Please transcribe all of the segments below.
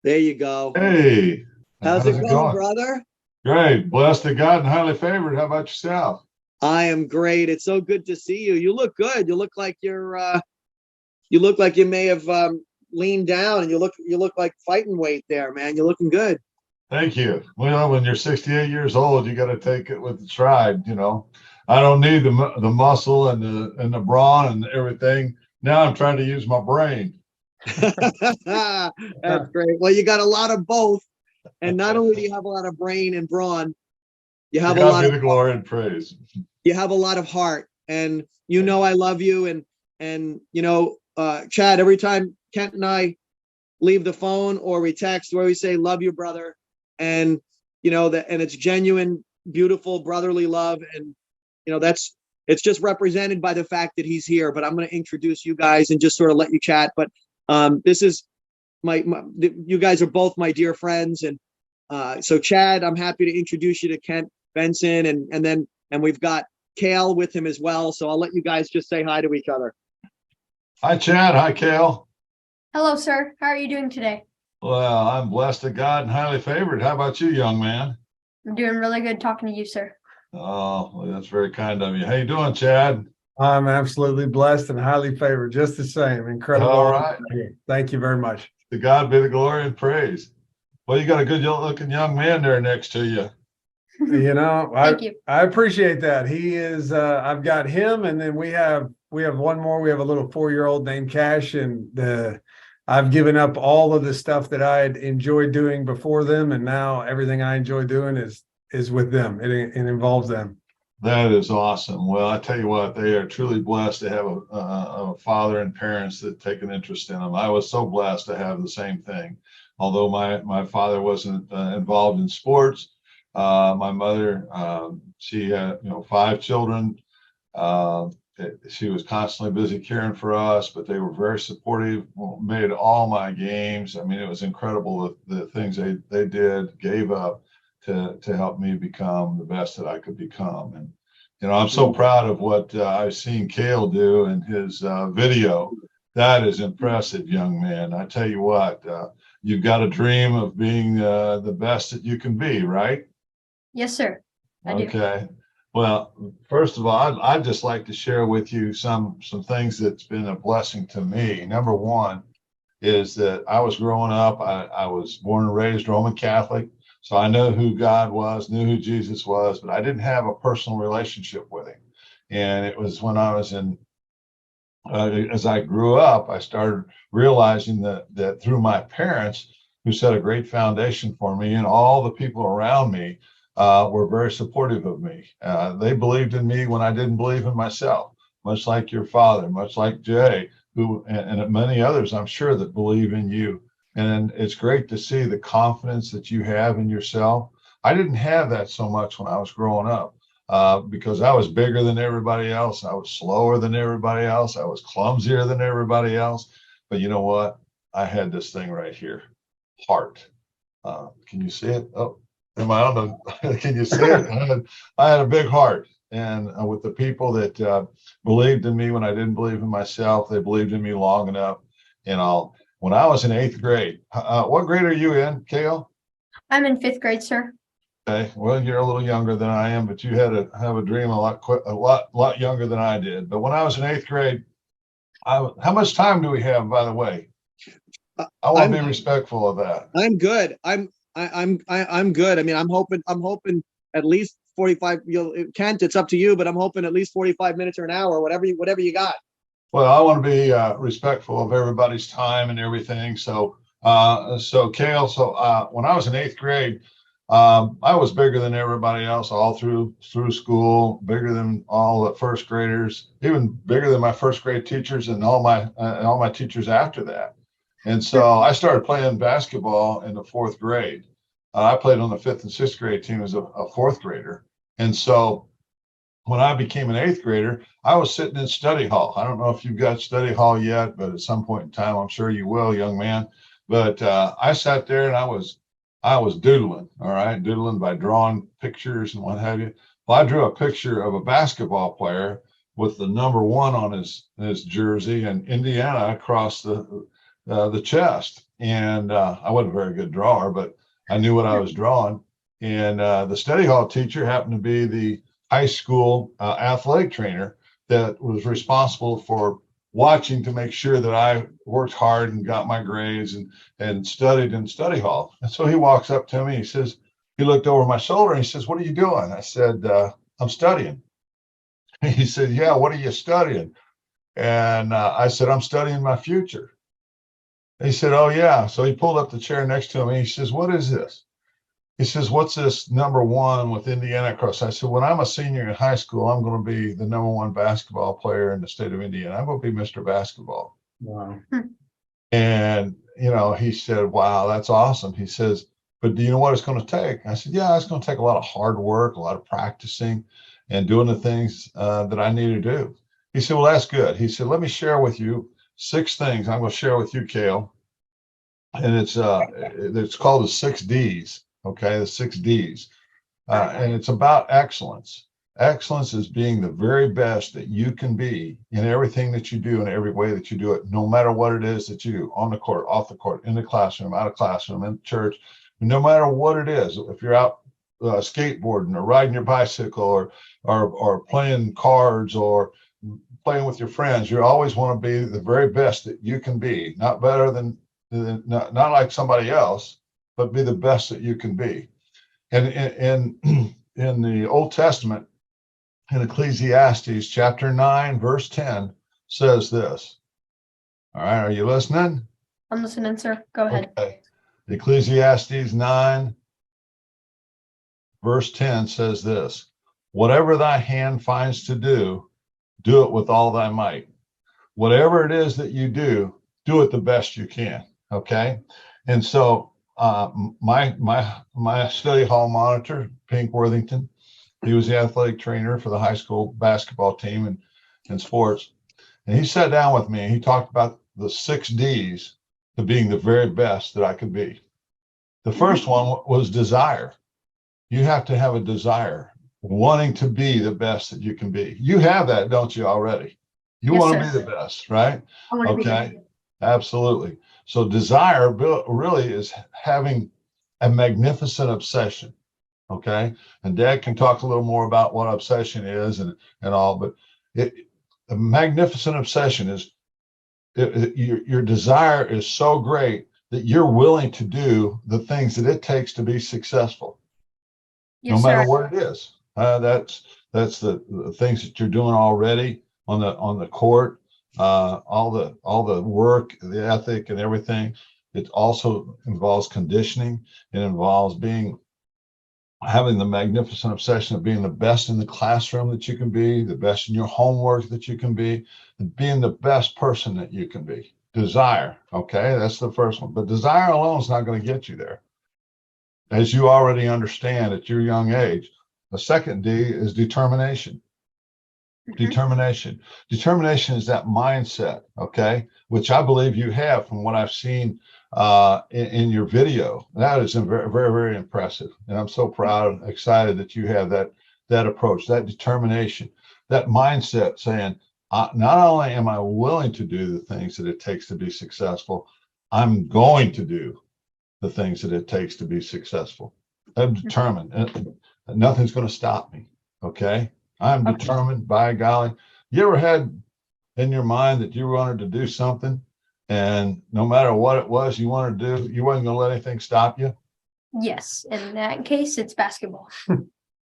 There you go. Hey, How's how's it it going, going? brother? Great. Blessed to God and highly favored. How about yourself? I am great. It's so good to see you. You look good. You look like you may have leaned down, and you look like fighting weight there, man. You're looking good. Thank you. Well, when you're 68 years old, you got to take it with the stride. I don't need the muscle and the brawn and everything. Now I'm trying to use my brain. That's great. Well, you got a lot of both, and not only do you have a lot of brain and brawn, you To have a God lot be of the glory and praise. heart, and I love you, and Chad. Every time Kent and I leave the phone or we text, where we say love you, brother, and and it's genuine, beautiful brotherly love, and that's it's just represented by the fact that he's here. But I'm going to introduce you guys and just sort of let you chat. But this is you guys are both my dear friends, and so Chad, I'm happy to introduce you to Kent Benson, and we've got Cale with him as well. So I'll let you guys just say hi to each other. Hi, Chad. Hi, Cale. Hello, sir. How are you doing today? Well, I'm blessed to God and highly favored. How about you, young man? I'm doing really good talking to you, sir. Oh, well, that's very kind of you. How you doing, Chad? I'm absolutely blessed and highly favored, just the same. Incredible. All right. Thank you very much. To God be the glory and praise. Well, you got a good looking young man there next to you. Thank you. I appreciate that. He is, I've got him, and then we have one more. We have a little 4-year-old named Cash, and I've given up all of the stuff that I had enjoyed doing before them, and now everything I enjoy doing is with them. It involves them. That is awesome. Well, I tell you what, they are truly blessed to have a father and parents that take an interest in them. I was so blessed to have the same thing. Although my father wasn't involved in sports, my mother, she had 5 children. She was constantly busy caring for us, but they were very supportive. Made all my games. I mean, it was incredible the things they did, gave up to help me become the best that I could become. And I'm so proud of what I've seen Cale do in his video. That is impressive, young man. I tell you what, you've got a dream of being the best that you can be, right? Yes, sir. I do. Okay. Well, first of all, I'd just like to share with you some things that's been a blessing to me. Number one is that I was growing up, I was born and raised Roman Catholic. So I know who God was, knew who Jesus was, but I didn't have a personal relationship with him. And it was when I was as I grew up, I started realizing that through my parents, who set a great foundation for me, and all the people around me were very supportive of me. They believed in me when I didn't believe in myself, much like your father, much like Jay, and many others, I'm sure, that believe in you. And it's great to see the confidence that you have in yourself. I didn't have that so much when I was growing up because I was bigger than everybody else. I was slower than everybody else. I was clumsier than everybody else. But you know what? I had this thing right here, heart. Can you see it? Oh, am I on the, can you see it? I had a big heart. And with the people that believed in me when I didn't believe in myself, they believed in me long enough and all. When I was in 8th grade, what grade are you in, Cale? I'm in 5th grade, sir. Okay, well, you're a little younger than I am, but you had to have a dream a lot younger than I did. But when I was in 8th grade, how much time do we have, by the way? I want to be respectful of that. I'm good. I'm good. I mean, I'm hoping at least 45. Kent, it's up to you, but I'm hoping at least 45 minutes or an hour, whatever you got. Well, I want to be respectful of everybody's time and everything. So, Cale, when I was in 8th grade, I was bigger than everybody else all through school, bigger than all the first graders, even bigger than my first grade teachers and all my teachers after that. And so I started playing basketball in the 4th grade. I played on the 5th and 6th grade team as a 4th grader. And so when I became an 8th grader, I was sitting in study hall. I don't know if you've got study hall yet, but at some point in time, I'm sure you will, young man. But I sat there and I was doodling, all right, doodling by drawing pictures and what have you. Well, I drew a picture of a basketball player with the number 1 on his jersey and Indiana across the chest. and I wasn't a very good drawer, but I knew what I was drawing. And the study hall teacher happened to be the high school athletic trainer that was responsible for watching to make sure that I worked hard and got my grades and studied in study hall. And so he walks up to me, he looked over my shoulder and he says, "What are you doing?" I said, "I'm studying." He said, "Yeah, what are you studying?" And I said, "I'm studying my future." He said, "Oh yeah." So he pulled up the chair next to him and he says, "What is this?" He says, "What's this number one with Indiana Cross?" I said, "When I'm a senior in high school, I'm going to be the number one basketball player in the state of Indiana. I'm going to be Mr. Basketball." Wow. And, he said, "Wow, that's awesome." He says, "But do you know what it's going to take?" I said, "Yeah, it's going to take a lot of hard work, a lot of practicing and doing the things that I need to do." He said, "Well, that's good." He said, "Let me share with you 6 things I'm going to share with you, Cale. And it's called the 6 Ds. Okay, the 6 Ds. And it's about excellence. Excellence is being the very best that you can be in everything that you do, in every way that you do it, no matter what it is that you do, on the court, off the court, in the classroom, out of classroom, in church, no matter what it is. If you're out skateboarding or riding your bicycle or playing cards or playing with your friends, you always want to be the very best that you can be, not better than not like somebody else, but be the best that you can be. And in the Old Testament, in Ecclesiastes chapter 9, verse 10 says this. All right, are you listening? I'm listening, sir. Go ahead. Okay. Ecclesiastes 9, verse 10 says this: "Whatever thy hand finds to do, do it with all thy might." Whatever it is that you do it the best you can. Okay. And so my study hall monitor, Pink Worthington, he was the athletic trainer for the high school basketball team and sports. And he sat down with me and he talked about the 6 Ds to being the very best that I could be. The first one was desire. You have to have a desire, wanting to be the best that you can be. You have that, don't you, already? You Yes, want to sir. be the best, right? I want to be Okay. there. Absolutely. So desire really is having a magnificent obsession. Okay. And Dad can talk a little more about what obsession is and all, but a magnificent obsession is your desire is so great that you're willing to do the things that it takes to be successful, Yes, no matter sir. what it is. That's the things that you're doing already on the court, all the work, the ethic, and everything. It also involves conditioning. It involves having the magnificent obsession of being the best in the classroom that you can be, the best in your homework that you can be, and being the best person that you can be. Desire. Okay, that's the first one. But desire alone is not going to get you there, as you already understand at your young age. The second D is determination. Determination. Determination is that mindset, okay, which I believe you have from what I've seen in your video. That is very, very, very impressive. And I'm so proud and excited that you have that approach, that determination, that mindset saying, not only am I willing to do the things that it takes to be successful, I'm going to do the things that it takes to be successful. I'm determined, and nothing's going to stop me. Okay. I'm determined, by golly. You ever had in your mind that you wanted to do something and no matter what it was you wanted to do, you wasn't going to let anything stop you? Yes. In that case, it's basketball.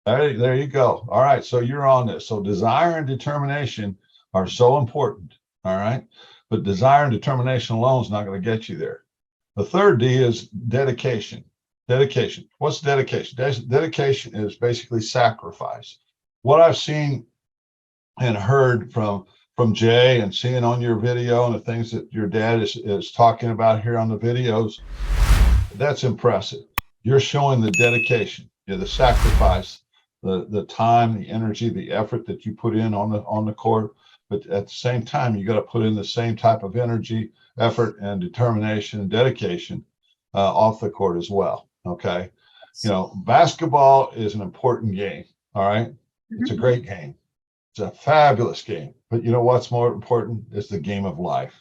There you go. All right. So you're on this. So desire and determination are so important. All right. But desire and determination alone is not going to get you there. The third D is dedication. Dedication. What's dedication? Dedication is basically sacrifice. What I've seen and heard from Jay and seeing on your video and the things that your dad is talking about here on the videos, that's impressive. You're showing the dedication, the sacrifice, the time, the energy, the effort that you put in on the court. But at the same time, you got to put in the same type of energy, effort, and determination and dedication off the court as well. Okay. Basketball is an important game. All right. It's a great game. It's a fabulous game. But you know what's more important is the game of life.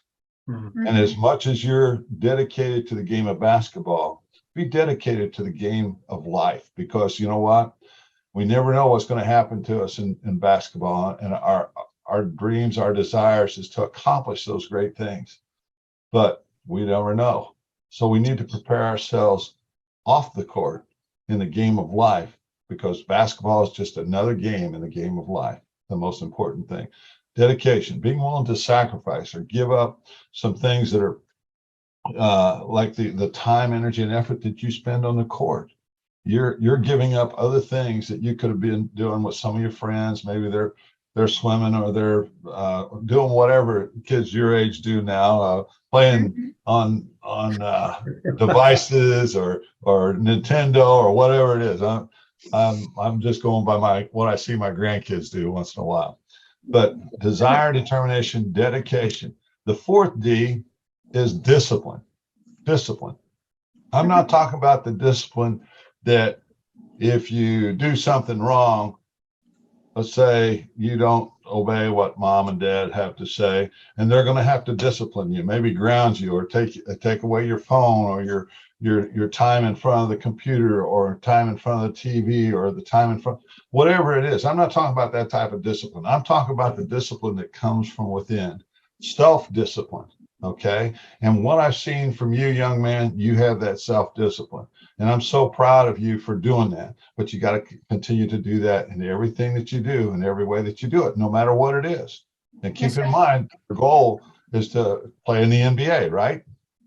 Mhm. And as much as you're dedicated to the game of basketball, be dedicated to the game of life, because you know what? We never know what's going to happen to us in basketball, and our dreams, our desires is to accomplish those great things, but we never know. So we need to prepare ourselves off the court in the game of life, because basketball is just another game in the game of life. The most important thing, dedication, being willing to sacrifice or give up some things that are like the time, energy, and effort that you spend on the court. You're giving up other things that you could have been doing with some of your friends. Maybe they're swimming, or they're doing whatever kids your age do now, playing on devices or Nintendo or whatever it is. I'm just going by what I see my grandkids do once in a while. But desire, determination, dedication. The fourth D is discipline. Discipline. I'm not talking about the discipline that if you do something wrong, let's say you don't obey what mom and dad have to say, and they're going to have to discipline you, maybe ground you, or take away your phone, or your time in front of the computer, or time in front of the TV, or the time in front, whatever it is. I'm not talking about that type of discipline. I'm talking about the discipline that comes from within, self-discipline. Okay. And what I've seen from you, young man, you have that self-discipline. And I'm so proud of you for doing that. But you got to continue to do that in everything that you do, in every way that you do it, no matter what it is. And keep in mind, the goal is to play in the NBA, right?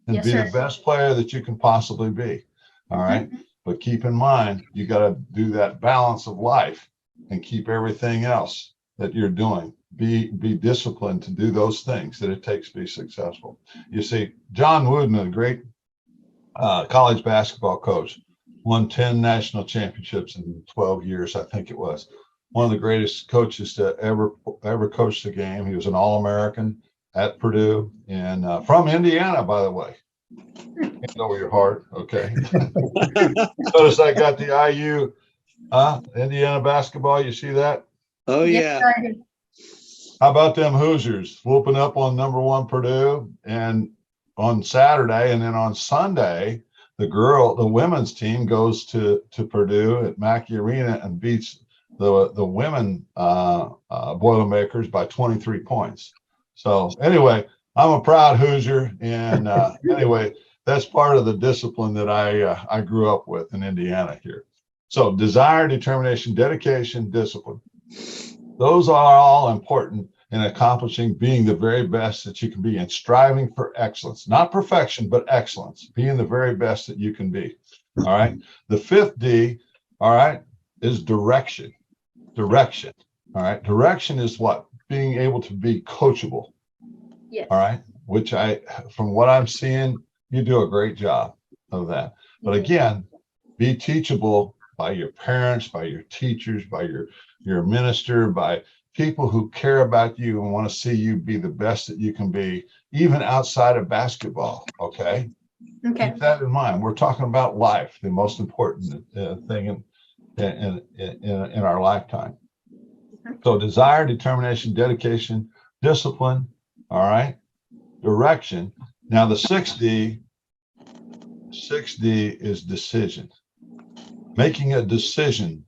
And be the best player that you can possibly be. All right. But keep in mind, you got to do that balance of life and keep everything else that you're doing. Be disciplined to do those things that it takes to be successful. You see, John Wooden, a great college basketball coach, won 10 national championships in 12 years, I think it was. One of the greatest coaches to ever coach the game. He was an All-American at Purdue, and from Indiana, by the way. Can't over your heart, okay? Notice I got the IU, Indiana basketball. You see that? Oh, yeah. How about them Hoosiers whooping up on #1 Purdue, and on Saturday, and then on Sunday, the women's team goes to Purdue at Mackey Arena and beats the women Boilermakers by 23 points. So anyway, I'm a proud Hoosier, and anyway, that's part of the discipline that I grew up with in Indiana here. So desire, determination, dedication, discipline. Those are all important in accomplishing being the very best that you can be, and striving for excellence, not perfection, but excellence, being the very best that you can be. All right. The fifth D, all right, is direction. Direction. All right. Direction is what? Being able to be coachable. Yes. All right. Which from what I'm seeing, you do a great job of that. But again, be teachable by your parents, by your teachers, by your minister, by people who care about you and want to see you be the best that you can be, even outside of basketball. Okay. Keep that in mind. We're talking about life, the most important thing in our lifetime. So desire, determination, dedication, discipline. All right. Direction. Now the 6D is decision. Making a decision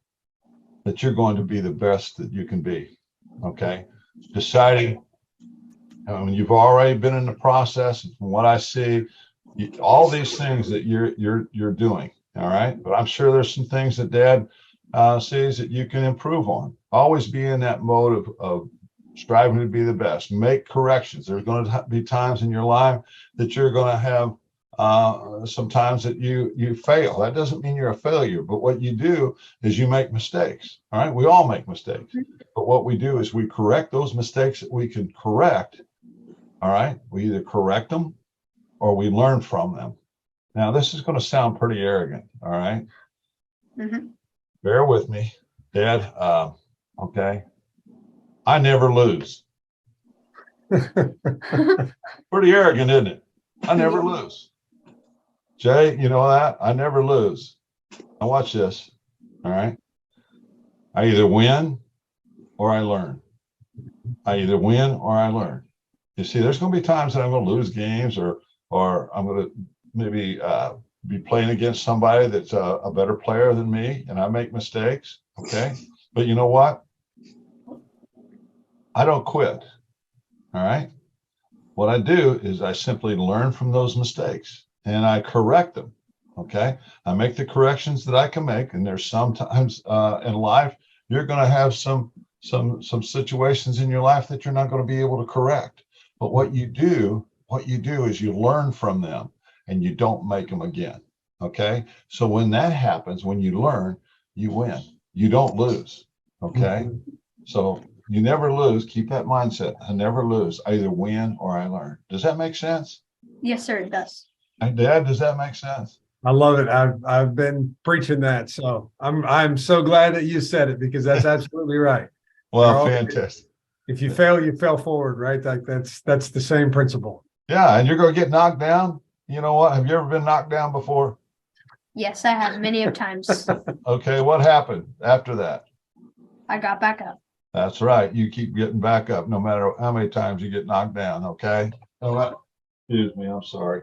that you're going to be the best that you can be. Okay. Deciding, you've already been in the process. From what I see, all these things that you're doing. All right. But I'm sure there's some things that Dad sees that you can improve on. Always be in that mode of striving to be the best. Make corrections. There's going to be times in your life that you're going to have sometimes that you fail. That doesn't mean you're a failure, but what you do is you make mistakes. All right. We all make mistakes, but what we do is we correct those mistakes that we can correct. All right. We either correct them or we learn from them. Now, this is going to sound pretty arrogant. All right. Bear with me, Dad. Okay. I never lose. Pretty arrogant, isn't it? I never lose. Jay, you know that? I never lose. Now watch this. All right. I either win or I learn. I either win or I learn. You see, there's going to be times that I'm going to lose games, or I'm going to maybe be playing against somebody that's a better player than me, and I make mistakes. Okay. But you know what? I don't quit. All right. What I do is I simply learn from those mistakes and I correct them. Okay. I make the corrections that I can make. And there's sometimes in life, you're going to have some situations in your life that you're not going to be able to correct. But what you do is you learn from them and you don't make them again. Okay. So when that happens, when you learn, you win. You don't lose. Okay. So you never lose. Keep that mindset. I never lose. I either win or I learn. Does that make sense? Yes, sir, it does. And Dad, does that make sense? I love it. I've been preaching that. So I'm so glad that you said it, because that's absolutely right. Well, fantastic. If you fail, you fell forward, right? Like that's the same principle. Yeah. And you're going to get knocked down. You know what? Have you ever been knocked down before? Yes, I have many of times. Okay. What happened after that? I got back up. That's right. You keep getting back up no matter how many times you get knocked down. Okay. All right. Excuse me. I'm sorry.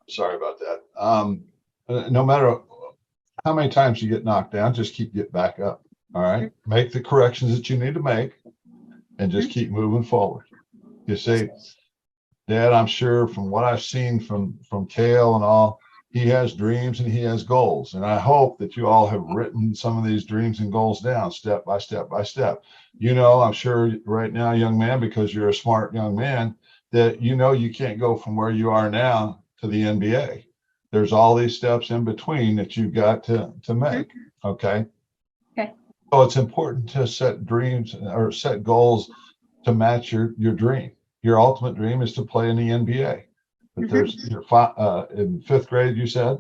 Sorry about that. No matter how many times you get knocked down, just keep getting back up. All right. Make the corrections that you need to make and just keep moving forward. You see, Dad, I'm sure from what I've seen from Cale and all, he has dreams and he has goals. And I hope that you all have written some of these dreams and goals down step by step by step. You know, I'm sure right now, young man, because you're a smart young man, that you know you can't go from where you are now to the NBA. There's all these steps in between that you've got to make. Okay. Okay. So it's important to set dreams or set goals to match your dream. Your ultimate dream is to play in the NBA. But there's in fifth grade, you said?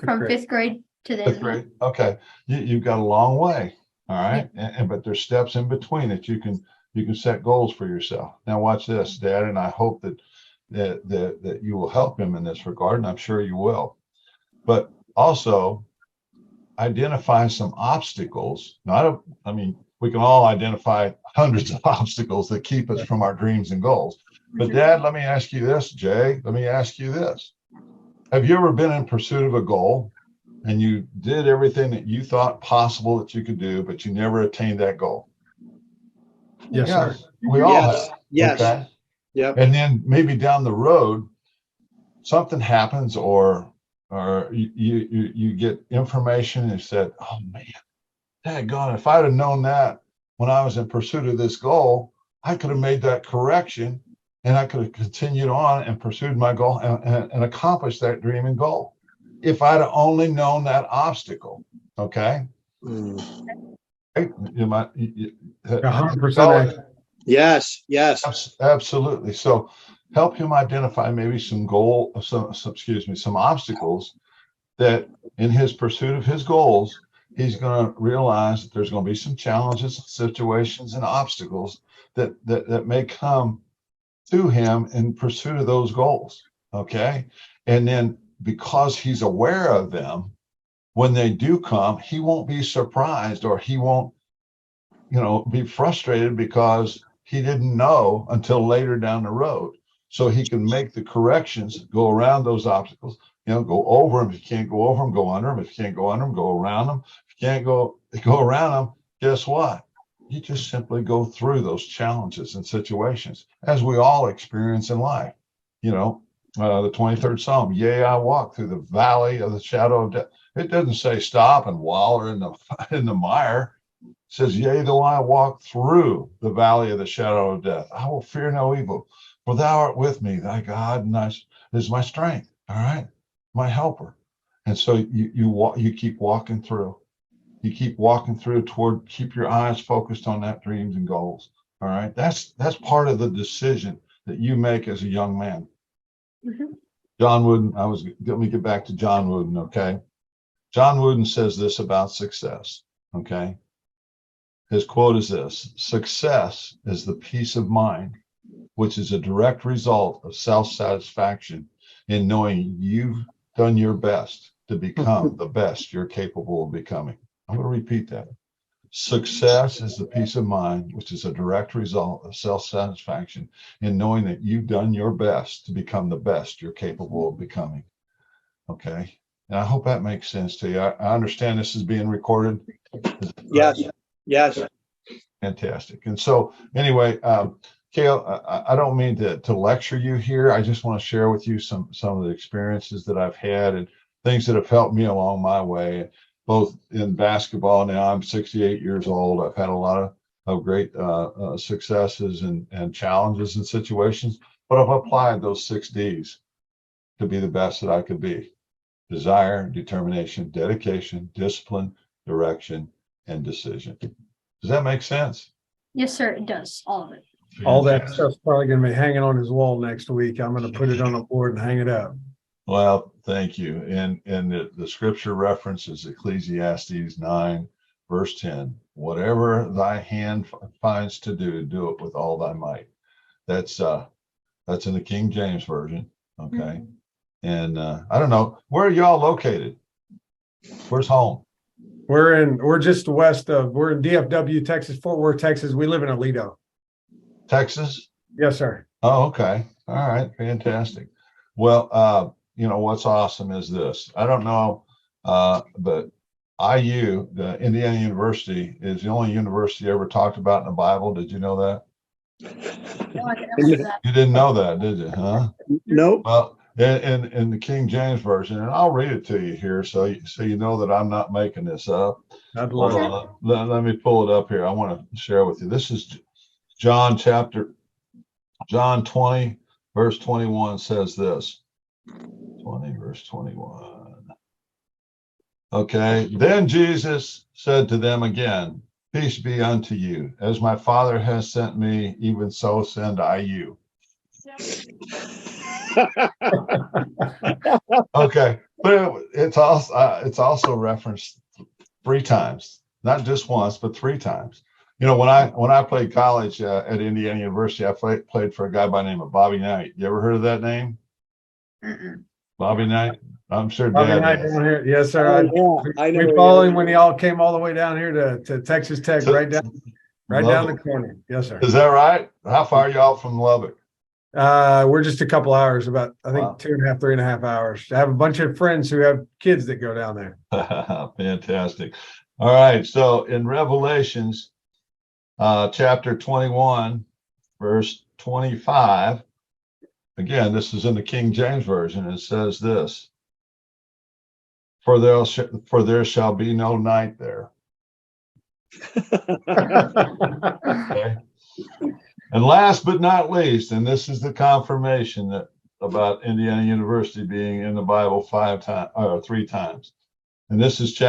From fifth grade to the Fifth grade. Okay. You've got a long way. All right. Yeah. But there's steps in between that you can set goals for yourself. Now watch this, Dad, and I hope that you will help him in this regard, and I'm sure you will. But also identify some obstacles. I mean, we can all identify hundreds of obstacles that keep us from our dreams and goals. But Dad, let me ask you this, Jay, let me ask you this. Have you ever been in pursuit of a goal and you did everything that you thought possible that you could do, but you never attained that goal? Yes, sir. We all Yes. have. Yes. Okay? Yep. And then maybe down the road, something happens or you get information and said, oh man, daggone, if I'd have known that when I was in pursuit of this goal, I could have made that correction and I could have continued on and pursued my goal and accomplished that dream and goal. If I'd have only known that obstacle, okay? Right? You might, 100%. Yes. Yes. Absolutely. So help him identify maybe some obstacles that in his pursuit of his goals, he's going to realize that there's going to be some challenges, situations, and obstacles that may come to him in pursuit of those goals. Okay. And then because he's aware of them, when they do come, he won't be surprised or he won't, be frustrated because he didn't know until later down the road. So he can make the corrections, go around those obstacles, go over them. If you can't go over them, go under them. If you can't go under them, go around them. If you can't go around them, guess what? You just simply go through those challenges and situations as we all experience in life. The 23rd Psalm, yea, I walk through the valley of the shadow of death. It doesn't say stop and wallow in the mire. It says, yea, though I walk through the valley of the shadow of death, I will fear no evil, for thou art with me, thy God is my strength. All right, my helper. And so you keep walking through. You keep walking through keep your eyes focused on that dreams and goals. All right. That's part of the decision that you make as a young man. John Wooden, let me get back to John Wooden. Okay. John Wooden says this about success. Okay. His quote is this: success is the peace of mind, which is a direct result of self-satisfaction in knowing you've done your best to become the best you're capable of becoming. I'm going to repeat that. Success is the peace of mind, which is a direct result of self-satisfaction in knowing that you've done your best to become the best you're capable of becoming. Okay. And I hope that makes sense to you. I understand this is being recorded. Yes. Yes. Fantastic. And so anyway, Cale, I don't mean to lecture you here. I just want to share with you some of the experiences that I've had and things that have helped me along my way, both in basketball. Now I'm 68 years old. I've had a lot of great successes and challenges and situations, but I've applied those 6 Ds to be the best that I could be: desire, determination, dedication, discipline, direction, and decision. Does that make sense? Yes, sir. It does. All of it. All that stuff's probably going to be hanging on his wall next week. I'm going to put it on a board and hang it up. Well, thank you. And the scripture reference is Ecclesiastes 9, verse 10. Whatever thy hand finds to do, do it with all thy might. That's in the King James Version. Okay. Mm-hmm. And I don't know, where are y'all located? Where's home? We're just west of, we're in DFW, Texas, Fort Worth, Texas. We live in Aledo. Texas? Yes, sir. Oh, okay. All right. Fantastic. Well, you know, what's awesome is this. I don't know, but IU, the Indiana University, is the only university ever talked about in the Bible. Did you know that? No, I didn't know that. You didn't know that, did you? Huh? Nope. Well, in the King James Version, and I'll read it to you here so you know that I'm not making this up. I'd love it. Let me pull it up here. I want to share with you. This is John 20, verse 21 says this. 20, verse 21. Okay. Then Jesus said to them again, peace be unto you. As my Father has sent me, even so send I you. Okay. But it's also referenced 3 times, not just once, but 3 times. You know, when I played college at Indiana University, I played for a guy by the name of Bobby Knight. You ever heard of that name? Mm-mm. Bobby Knight? I'm sure Bobby Dad Knight has. down here. Yes, sir. I know We followed him when he all came all the way down here to Texas Tech, right down the corner. Yes, sir. Is that right? How far are y'all from Lubbock? We're just a couple hours, about I think Wow. 2.5, 3.5 hours. I have a bunch of friends who have kids that go down there. Fantastic. All right. So in Revelations, chapter 21, verse 25. Again, this is in the King James Version. It says this: For there shall be no night there. Okay. And last but not least, and this is the confirmation that about Indiana University being in the Bible 3 times. And this is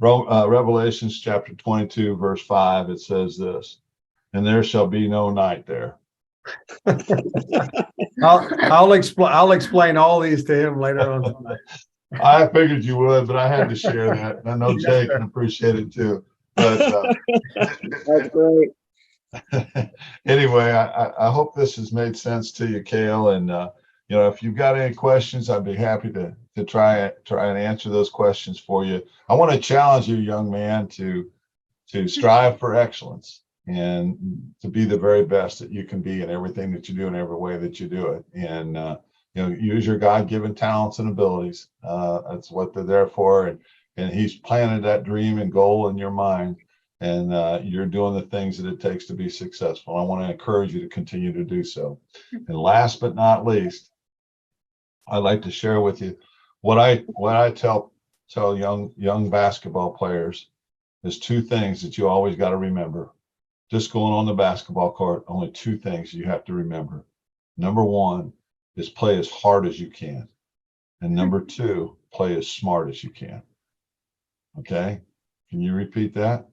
Revelations chapter 22, verse 5. It says this: and there shall be no night there. I'll explain all these to him later on tonight. I figured you would, but I had to share that. And I know Jay can appreciate it too. But That's great. Anyway, I hope this has made sense to you, Cale. And you know, if you've got any questions, I'd be happy to try and answer those questions for you. I want to challenge you, young man, to strive for excellence and to be the very best that you can be in everything that you do, in every way that you do it. And you know, use your God-given talents and abilities. That's what they're there for. And He's planted that dream and goal in your mind. And you're doing the things that it takes to be successful. I want to encourage you to continue to do so. And last but not least, I'd like to share with you what I tell young basketball players is 2 things that you always got to remember. Just going on the basketball court, only 2 things you have to remember. Number 1 is play as hard as you can. And number 2, play as smart as you can. Okay? Can you repeat that?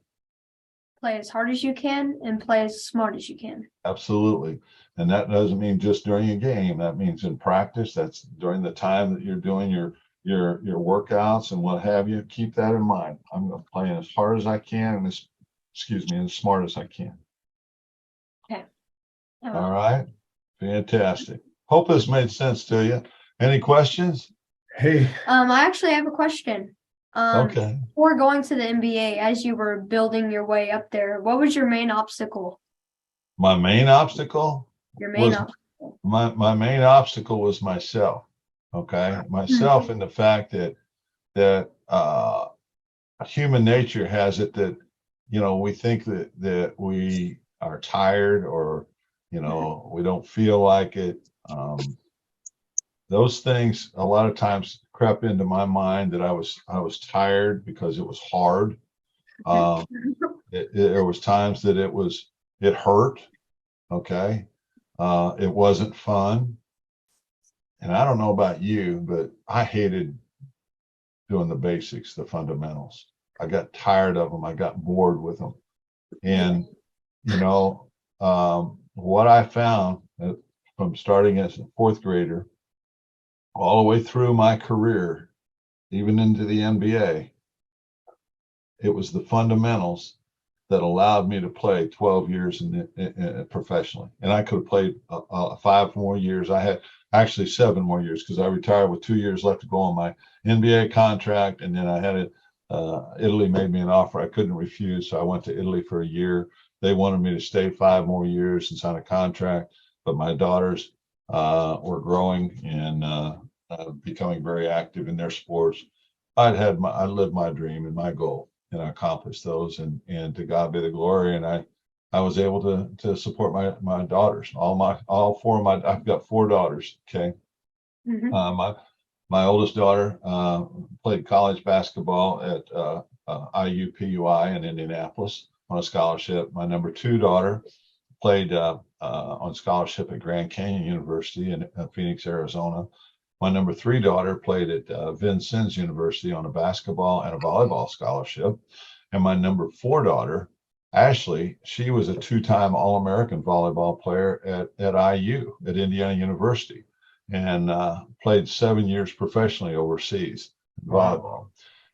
Play as hard as you can and play as smart as you can. Absolutely. And that doesn't mean just during a game. That means in practice. That's during the time that you're doing your workouts and what have you. Keep that in mind. I'm going to play as hard as I can and as smart as I can. Okay. All right. Fantastic. Hope this made sense to you. Any questions? Hey, I actually have a question. Okay. Before going to the NBA, as you were building your way up there, what was your main obstacle? My main obstacle Your main was obstacle. my main obstacle was myself. Okay. Myself, and the fact that human nature has it that, we think that we are tired, or, we don't feel like it. Those things a lot of times crept into my mind, that I was tired because it was hard. There was times that it hurt. Okay. It wasn't fun. And I don't know about you, but I hated doing the basics, the fundamentals. I got tired of them. I got bored with them. And, what I found from starting as a fourth grader all the way through my career, even into the NBA, it was the fundamentals that allowed me to play 12 years professionally. And I could have played 5 more years. I had actually 7 more years, because I retired with 2 years left to go on my NBA contract. And then I had it. Italy made me an offer I couldn't refuse. So I went to Italy for a year. They wanted me to stay 5 more years and sign a contract. But my daughters were growing and becoming very active in their sports. I lived my dream and my goal, and I accomplished those, and to God be the glory. And I was able to support my daughters, all 4 of my, I've got 4 daughters. Okay. My oldest daughter played college basketball at IUPUI in Indianapolis on a scholarship. My number 2 daughter played on scholarship at Grand Canyon University in Phoenix, Arizona. My number 3 daughter played at Vincennes University on a basketball and a volleyball scholarship. And my number 4 daughter, Ashley, she was a 2-time All-American volleyball player at IU, at Indiana University, and played 7 years professionally overseas in volleyball.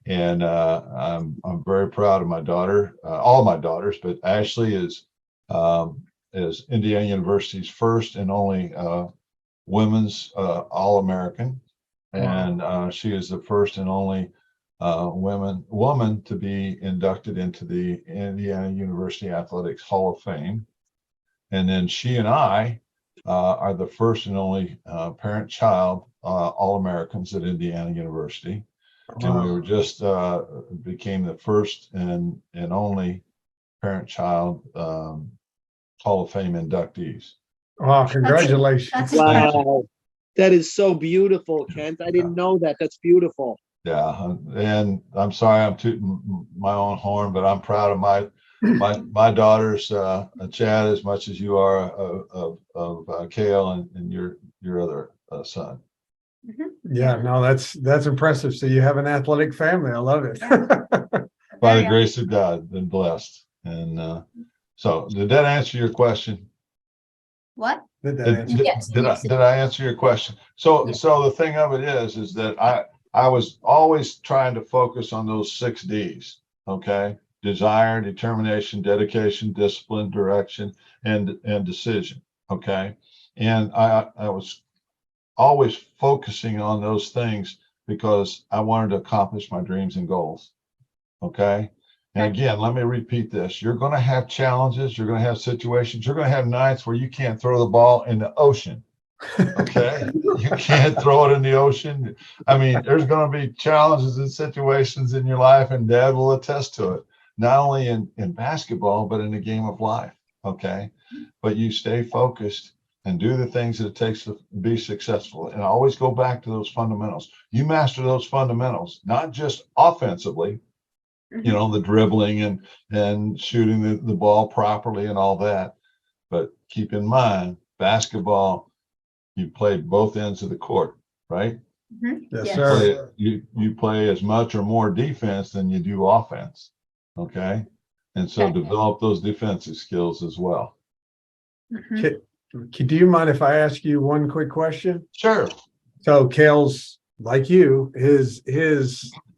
And I'm very proud of my daughter, all my daughters, but Ashley is Indiana University's first and only women's All-American, and she is the first and only woman to be inducted into the Indiana University Athletics Hall of Fame. And then she and I are the first and only parent-child All-Americans at Indiana University. And we were just became the first and only parent-child Hall of Fame inductees. Wow, congratulations. That's Wow. That is so beautiful, Kent. I didn't know that. That's beautiful. Yeah, and I'm sorry I'm tooting my own horn, but I'm proud of my daughters, Chad, as much as you are of Cale and your other son. Yeah, no, that's impressive. So you have an athletic family. I love it. By the grace of God, been blessed. And so did that answer your question? What? Did I answer your question? So the thing of it is that I was always trying to focus on those 6 D's. Okay. Desire, determination, dedication, discipline, direction, and decision. Okay. And I was always focusing on those things because I wanted to accomplish my dreams and goals. Okay. And again, let me repeat this. You're going to have challenges. You're going to have situations. You're going to have nights where you can't throw the ball in the ocean. Okay. You can't throw it in the ocean. I mean, there's going to be challenges and situations in your life, and Dad will attest to it, not only in basketball, but in the game of life. Okay. But you stay focused and do the things that it takes to be successful. And always go back to those fundamentals. You master those fundamentals, not just offensively, the dribbling and shooting the ball properly and all that. But keep in mind, basketball, you play both ends of the court, right? Yes, sir. You play as much or more defense than you do offense. Okay. And so develop those defensive skills as well. Do you mind if I ask you one quick question? Sure. So Cale's like you, his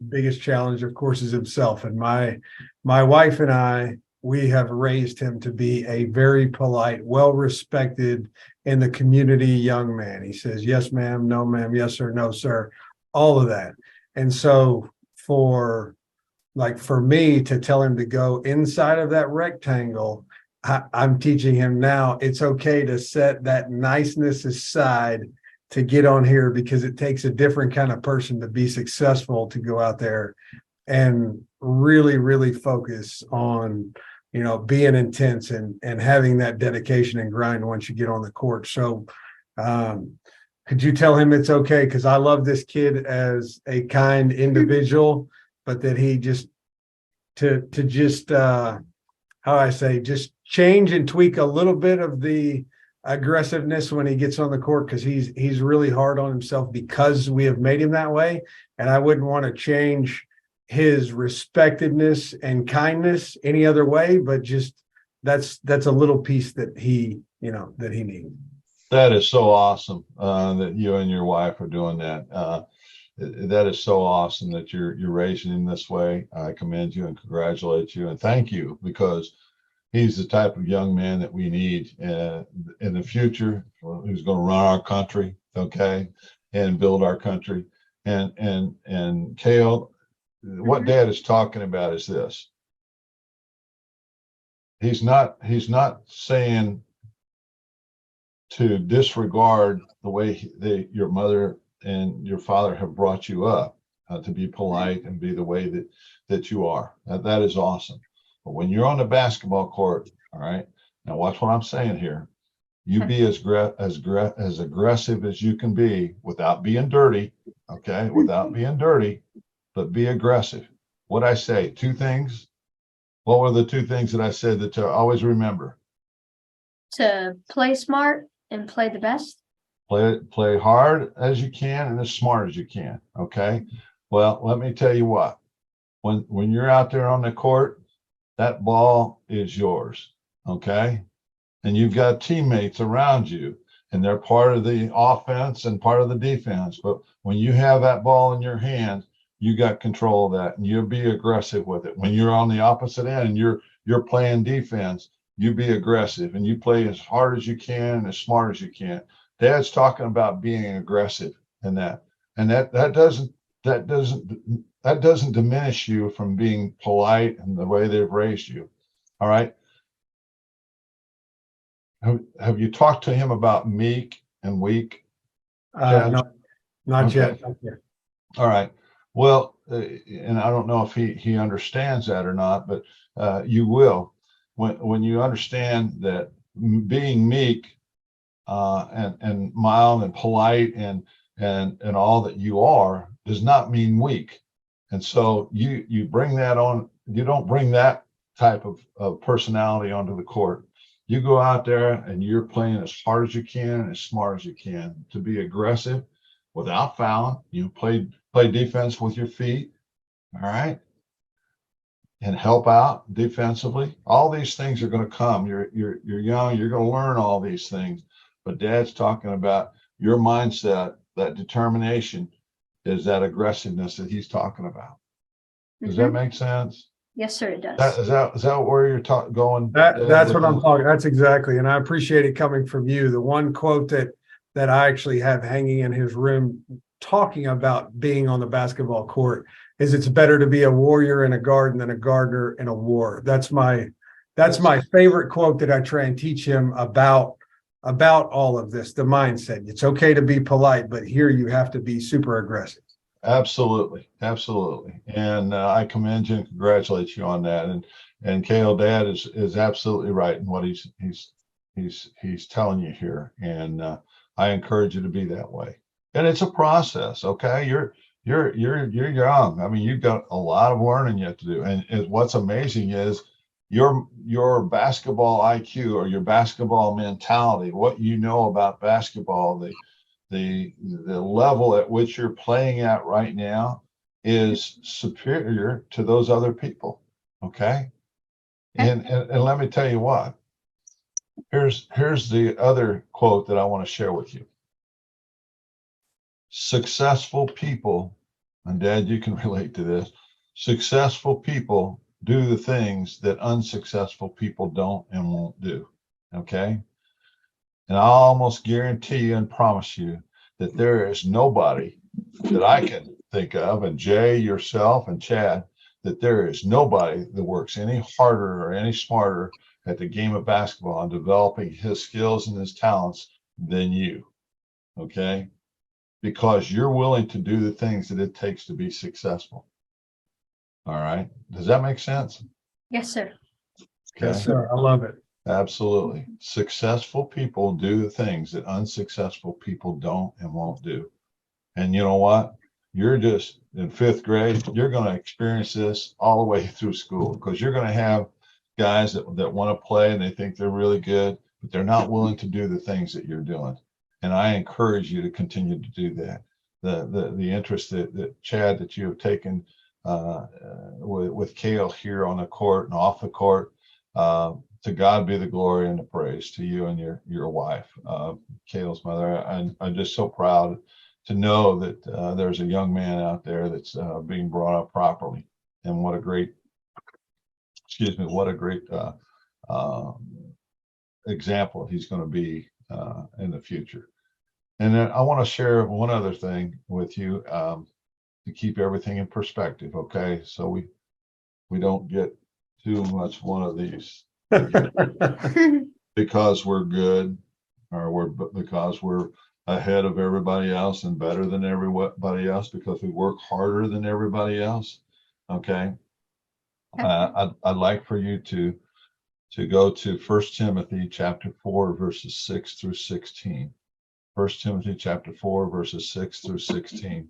biggest challenge, of course, is himself. And my wife and I, we have raised him to be a very polite, well-respected in the community young man. He says, yes, ma'am, no, ma'am, yes, sir, no, sir, all of that. And so for me to tell him to go inside of that rectangle. I'm teaching him now it's okay to set that niceness aside to get on here, because it takes a different kind of person to be successful, to go out there and really, really focus on, being intense and having that dedication and grind once you get on the court. So could you tell him it's okay? Because I love this kid as a kind individual, but that he just just change and tweak a little bit of the aggressiveness when he gets on the court, because he's really hard on himself because we have made him that way. And I wouldn't want to change his respectedness and kindness any other way, but just that's a little piece that he needs. That is so awesome that you and your wife are doing that. That is so awesome that you're raising him this way. I commend you and congratulate you and thank you, because he's the type of young man that we need in the future, who's going to run our country, okay, and build our country. And Cale, what Dad is talking about is this. He's not saying to disregard the way your mother and your father have brought you up, to be polite and be the way that you are. That is awesome. But when you're on the basketball court, all right, now watch what I'm saying here. You be as aggressive as you can be without being dirty, okay, without being dirty, but be aggressive. What I say, two things. What were the two things that I said that to always remember? To play smart and play the best. Play hard as you can and as smart as you can. Okay. Well, let me tell you what. When you're out there on the court, that ball is yours. Okay. And you've got teammates around you, and they're part of the offense and part of the defense. But when you have that ball in your hand, you got control of that, and you'll be aggressive with it. When you're on the opposite end and you're playing defense, you be aggressive and you play as hard as you can and as smart as you can. Dad's talking about being aggressive in that, and that doesn't diminish you from being polite and the way they've raised you. All right. Have you talked to him about meek and weak? No, not Okay. yet. All right. Well, and I don't know if he understands that or not, but you will when you understand that being meek and mild and polite and all that you are does not mean weak. And so you bring that on. You don't bring that type of personality onto the court. You go out there and you're playing as hard as you can and as smart as you can to be aggressive without fouling. You play defense with your feet, all right, and help out defensively. All these things are going to come. You're young. You're going to learn all these things. But Dad's talking about your mindset, that determination, is that aggressiveness that he's talking about. Does that make sense? Yes, sir, it does. Is that where you're going? That's what I'm talking. That's exactly. And I appreciate it coming from you. The one quote that I actually have hanging in his room talking about being on the basketball court is, it's better to be a warrior in a garden than a gardener in a war. That's my favorite quote that I try and teach him about all of this, the mindset. It's okay to be polite, but here you have to be super aggressive. Absolutely. And I commend you and congratulate you on that. And Cale, Dad is absolutely right in what he's telling you here. And I encourage you to be that way. And it's a process. Okay. You're young. I mean, you've got a lot of learning yet to do. And what's amazing is your basketball IQ or your basketball mentality, what you know about basketball, the level at which you're playing at right now is superior to those other people. Okay. And let me tell you what, here's the other quote that I want to share with you. Successful people, and Dad, you can relate to this. Successful people do the things that unsuccessful people don't and won't do. Okay. And I almost guarantee you and promise you that there is nobody that I can think of, and Jay, yourself, and Chad, that there is nobody that works any harder or any smarter at the game of basketball and developing his skills and his talents than you. Okay? Because you're willing to do the things that it takes to be successful. All right. Does that make sense? Yes, sir. Okay. Yes, sir. I love it. Absolutely. Successful people do the things that unsuccessful people don't and won't do. And you know what? You're just in 5th grade, you're going to experience this all the way through school, because you're going to have guys that want to play and they think they're really good, but they're not willing to do the things that you're doing. And I encourage you to continue to do that. The interest that Chad, that you have taken with Cale here on the court and off the court, to God be the glory and the praise to you and your wife, Cale's mother. I'm just so proud to know that there's a young man out there that's being brought up properly. And what a great example he's going to be in the future. And then I want to share one other thing with you to keep everything in perspective. Okay, so we don't get too much one of these because we're good, or because we're ahead of everybody else and better than everybody else, because we work harder than everybody else. Okay. I'd like for you to go to 1 Timothy chapter 4, verses 6 through 16. 1 Timothy chapter 4, verses 6 through 16.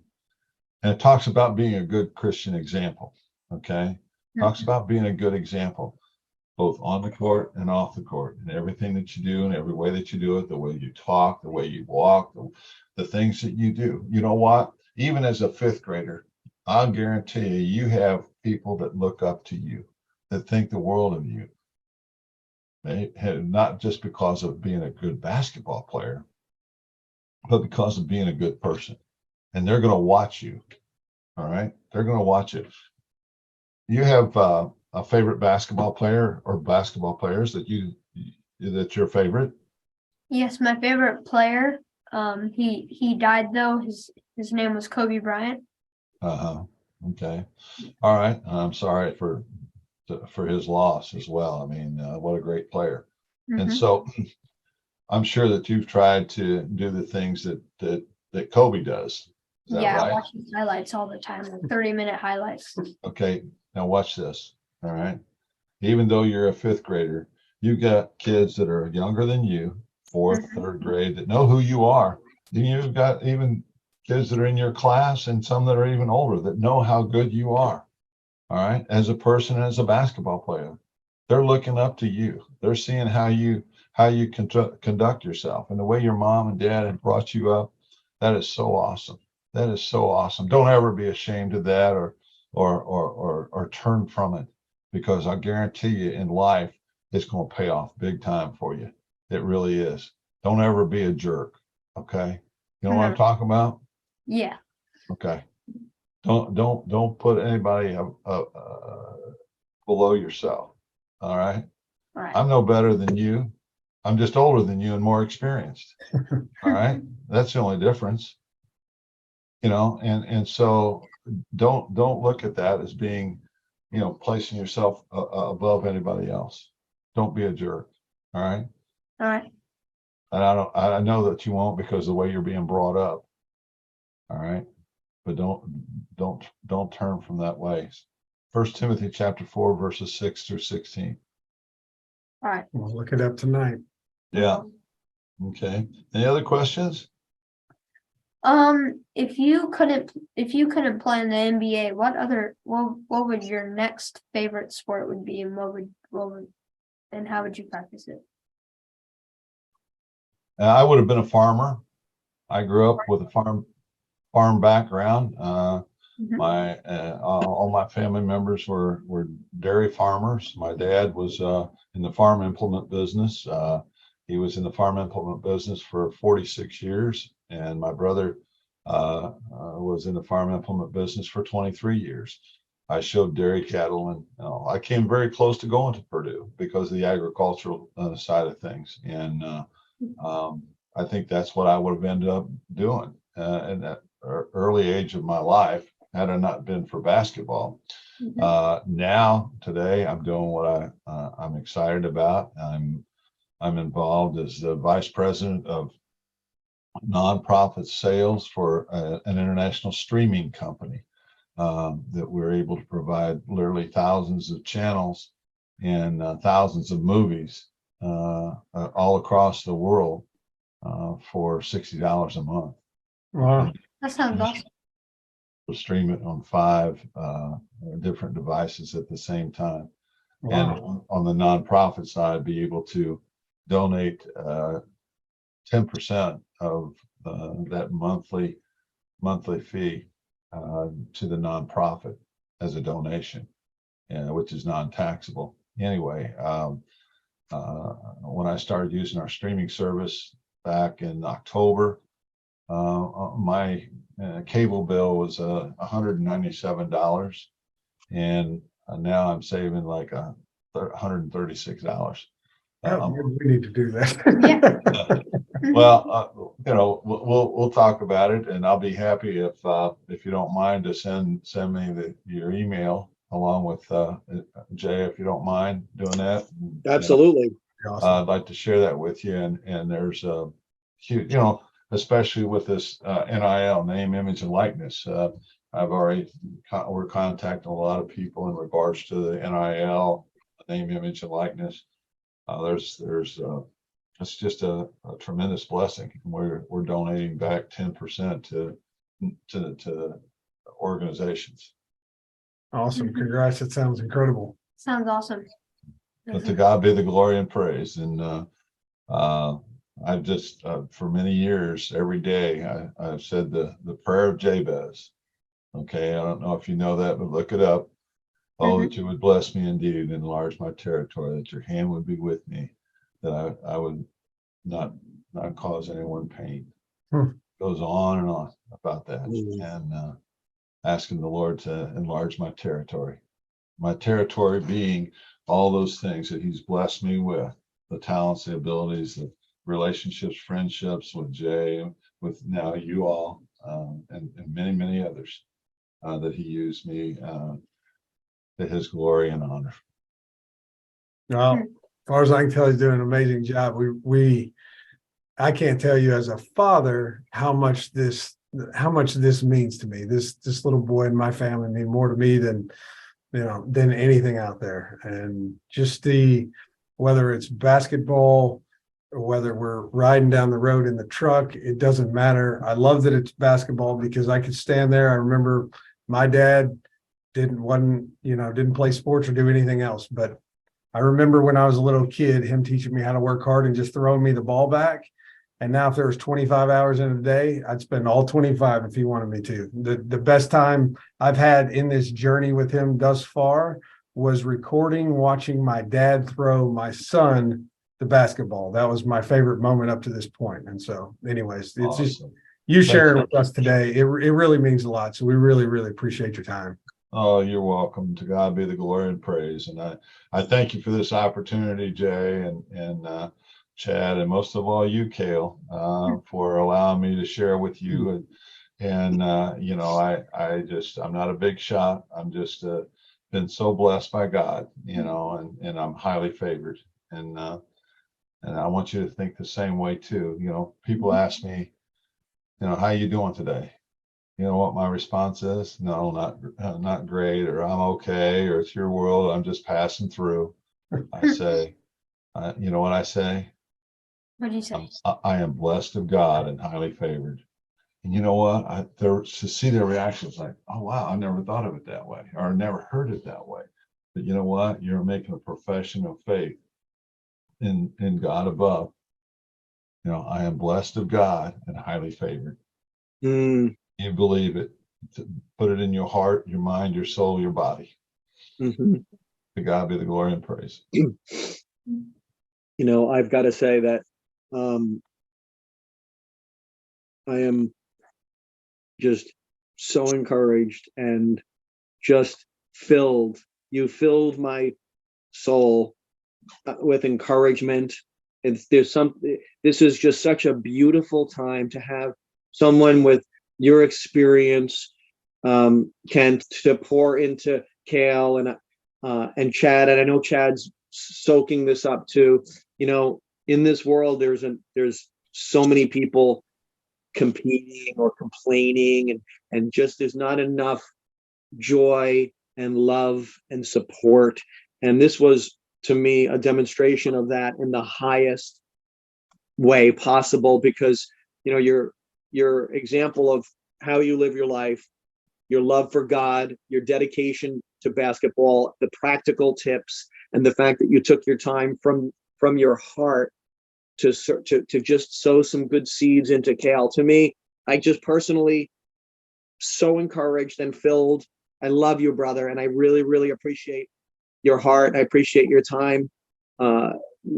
And it talks about being a good Christian example. Okay. Talks about being a good example, both on the court and off the court, and everything that you do and every way that you do it, the way you talk, the way you walk, the things that you do. You know what? Even as a 5th grader, I'll guarantee you have people that look up to you, that think the world of you. Not just because of being a good basketball player, but because of being a good person. And they're going to watch you. All right? They're going to watch it. You have a favorite basketball player or basketball players that's your favorite? Yes, my favorite player. He died though. His name was Kobe Bryant. Okay. All right. I'm sorry for his loss as well. I mean, what a great player. And so I'm sure that you've tried to do the things that Kobe does. Is that right? I watch his highlights all the time, like 30-minute highlights. Okay. Now watch this. All right. Even though you're a 5th grader, you got kids that are younger than you, 4th, 3rd grade, that know who you are. And you've got even kids that are in your class and some that are even older that know how good you are. All right. As a person, as a basketball player, they're looking up to you. They're seeing how you conduct yourself, and the way your mom and dad have brought you up. That is so awesome. That is so awesome. Don't ever be ashamed of that or turn from it, because I guarantee you in life, it's going to pay off big time for you. It really is. Don't ever be a jerk. Okay. You know what I'm talking about? Yeah. Okay. Don't put anybody below yourself. All right. All right. I'm no better than you. I'm just older than you and more experienced. All right. That's the only difference. And so don't look at that as being, placing yourself above anybody else. Don't be a jerk. All right. All right. And I know that you won't, because of the way you're being brought up. All right. But don't turn from that way. 1 Timothy chapter 4, verses 6 through 16. All right. We'll look it up tonight. Yeah. Okay. Any other questions? If you couldn't play in the NBA, what would your next favorite sport would be, and and how would you practice it? I would have been a farmer. I grew up with a farm background. All my family members were dairy farmers. My dad was in the farm implement business. He was in the farm implement business for 46 years, and my brother was in the farm implement business for 23 years. I showed dairy cattle, and I came very close to going to Purdue because of the agricultural side of things. And I think that's what I would have ended up doing. And early age of my life, had it not been for basketball. Now, today, I'm doing what I'm excited about. I'm involved as the vice president of nonprofit sales for an international streaming company that we're able to provide literally thousands of channels and thousands of movies all across the world for $60 a month. Wow. That sounds awesome. We'll stream it on 5 different devices at the same time. Wow. And on the nonprofit side, be able to donate 10% of that monthly fee to the nonprofit as a donation, which is non-taxable. Anyway, when I started using our streaming service back in October, my cable bill was $197, and now I'm saving like $136. We need to do that. Well, we'll talk about it, and I'll be happy if you don't mind to send me your email along with Jay, if you don't mind doing that. Absolutely. Awesome. I'd like to share that with you, and there's a huge, especially with this NIL, name, image, and likeness. We're contacting a lot of people in regards to the NIL, name, image, and likeness. It's just a tremendous blessing. We're donating back 10% to organizations. Awesome. Congrats. That sounds incredible. Sounds awesome. But to God be the glory and praise. And I've just for many years, every day, I've said the prayer of Jabez. Okay, I don't know if you know that, but look it up. Oh, that you would bless me indeed, enlarge my territory, that your hand would be with me, that I would not cause anyone pain. Goes on and on about that, and asking the Lord to enlarge my territory. My territory being all those things that He's blessed me with, the talents, the abilities, the relationships, friendships with Jay, with now you all, and many, many others that He used me to His glory and honor. Well, as far as I can tell, he's doing an amazing job. I can't tell you as a father how much this means to me. This little boy and my family mean more to me than anything out there. And just whether it's basketball or whether we're riding down the road in the truck, it doesn't matter. I love that it's basketball because I could stand there. I remember my dad didn't play sports or do anything else, but I remember when I was a little kid, him teaching me how to work hard and just throwing me the ball back. And now if there was 25 hours in a day, I'd spend all 25 if he wanted me to. The best time I've had in this journey with him thus far was watching my dad throw my son the basketball. That was my favorite moment up to this point. And so anyways, it's awesome. Just you sharing it with us today. It really means a lot. So we really, really appreciate your time. Oh, you're welcome. To God be the glory and praise. And I thank you for this opportunity, Jay, and Chad, and most of all you, Cale, for allowing me to share with you. And I'm not a big shot. I'm just been so blessed by God, and I'm highly favored. And I want you to think the same way too. People ask me, how you doing today? You know what my response is? No, not great, or I'm okay, or it's your world, I'm just passing through. I say, you know what I say? What do you say? I am blessed of God and highly favored. And you know what? To see their reactions, like, oh wow, I never thought of it that way, or never heard it that way. But you know what? You're making a profession of faith in God above. I am blessed of God and highly favored. You believe it, put it in your heart, your mind, your soul, your body. To God be the glory and praise. I've got to say that I am just so encouraged and just filled. You filled my soul with encouragement. This is just such a beautiful time to have someone with your experience, Kent, to pour into Cale and Chad. And I know Chad's soaking this up too. You know, in this world, there's so many people competing or complaining, and just there's not enough joy and love and support. And this was, to me, a demonstration of that in the highest way possible, because, you know, your example of how you live your life, your love for God, your dedication to basketball, the practical tips, and the fact that you took your time from your heart to just sow some good seeds into Cale. To me, I just personally so encouraged and filled. I love you, brother, and I really, really appreciate your heart. I appreciate your time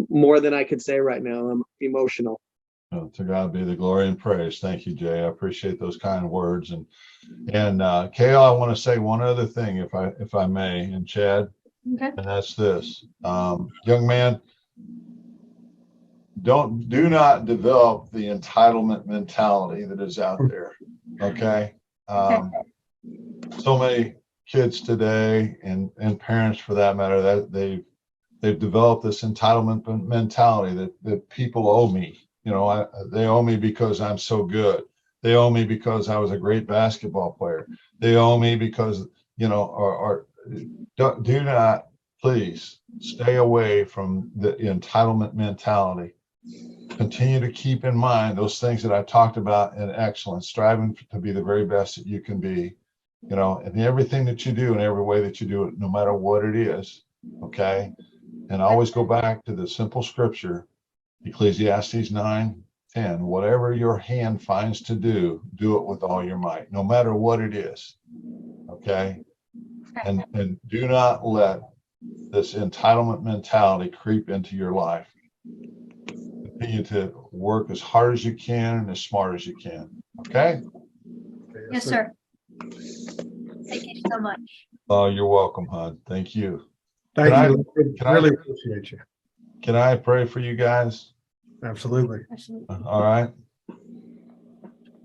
more than I could say right now. I'm emotional. Well, to God be the glory and praise. Thank you, Jay. I appreciate those kind words. And Cale, I want to say one other thing, if I may, and Chad, Okay. and that's this. Young man, do not develop the entitlement mentality that is out there. Okay. So many kids today, and parents for that matter, that they've developed this entitlement mentality that people owe me. You know, they owe me because I'm so good. They owe me because I was a great basketball player. They owe me because, you know, or do not, please stay away from the entitlement mentality. Continue to keep in mind those things that I talked about in excellence, striving to be the very best that you can be, you know, in everything that you do and every way that you do it, no matter what it is. Okay. And always go back to the simple scripture, Ecclesiastes 9:10, whatever your hand finds to do, do it with all your might, no matter what it is. Okay. And do not let this entitlement mentality creep into your life. Continue to work as hard as you can and as smart as you can. Okay. Yes, sir. Thank you so much. Oh, you're welcome, hon. Thank you. Thank you. Can I- Really appreciate you. Can I pray for you guys? Absolutely. Absolutely. All right.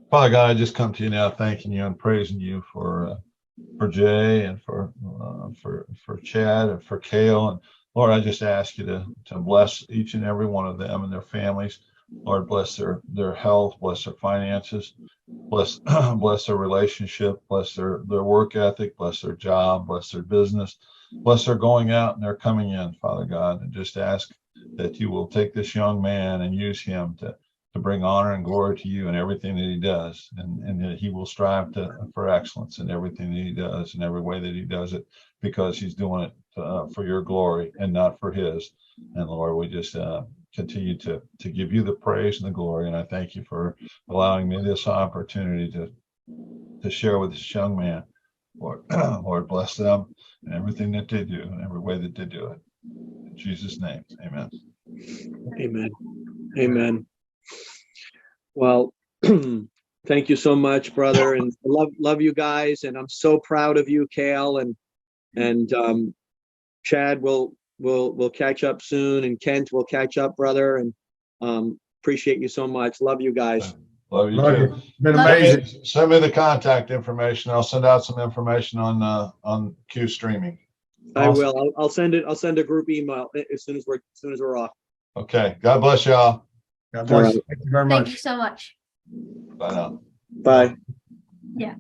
Father God, I just come to you now, thanking you and praising you for Jay and for Chad and for Cale. And Lord, I just ask you to bless each and every one of them and their families. Lord, bless their health, bless their finances, bless their relationship, bless their work ethic, bless their job, bless their business, bless their going out and their coming in, Father God, and just ask that you will take this young man and use him to bring honor and glory to you in everything that he does, and that he will strive for excellence in everything that he does, in every way that he does it, because he's doing it for your glory and not for his. And Lord, we just continue to give you the praise and the glory. And I thank you for allowing me this opportunity to share with this young man. Lord, Lord, bless them and everything that they do and every way that they do it. In Jesus' name, amen. Amen. Amen. Well, thank you so much, brother, and love you guys, and I'm so proud of you, Cale, and Chad. We'll catch up soon, and Kent will catch up, brother, and appreciate you so much. Love you guys. Love you Love too. you. It's been amazing. Send me the contact information. I'll send out some information on Q streaming. I Awesome. will. I'll send it. I'll send a group email as soon as we're off. Okay. God bless y'all. God bless you. All right. Thank you very Thank much. you so much. Bye now. Bye. Yeah.